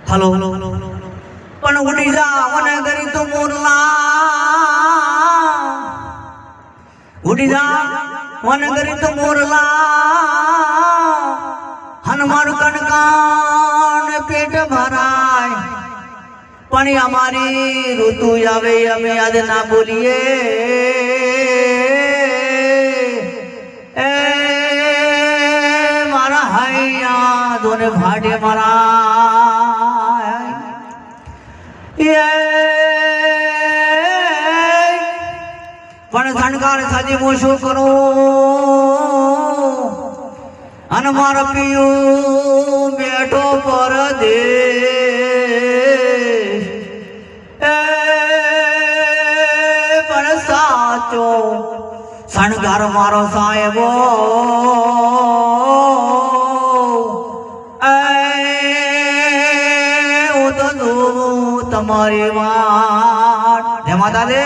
hello પણ ઉડી જા મને કરી તો મોરલા ઉડી જા મને કરી તો મોરલા હનુમાન કણકાન પેટ ભરાય પણ અમારી ઋતુ આવે અમે આજ ના બોલીએ એ મારા હૈયા દોને ભાડે મારા પણ શણગાર સાજી હું શું કરું અને મારો પિયું બેઠો પરદેશ પણ સાચો શણગાર મારો સાહેબો હું તો તમારી વાત જય માતા દે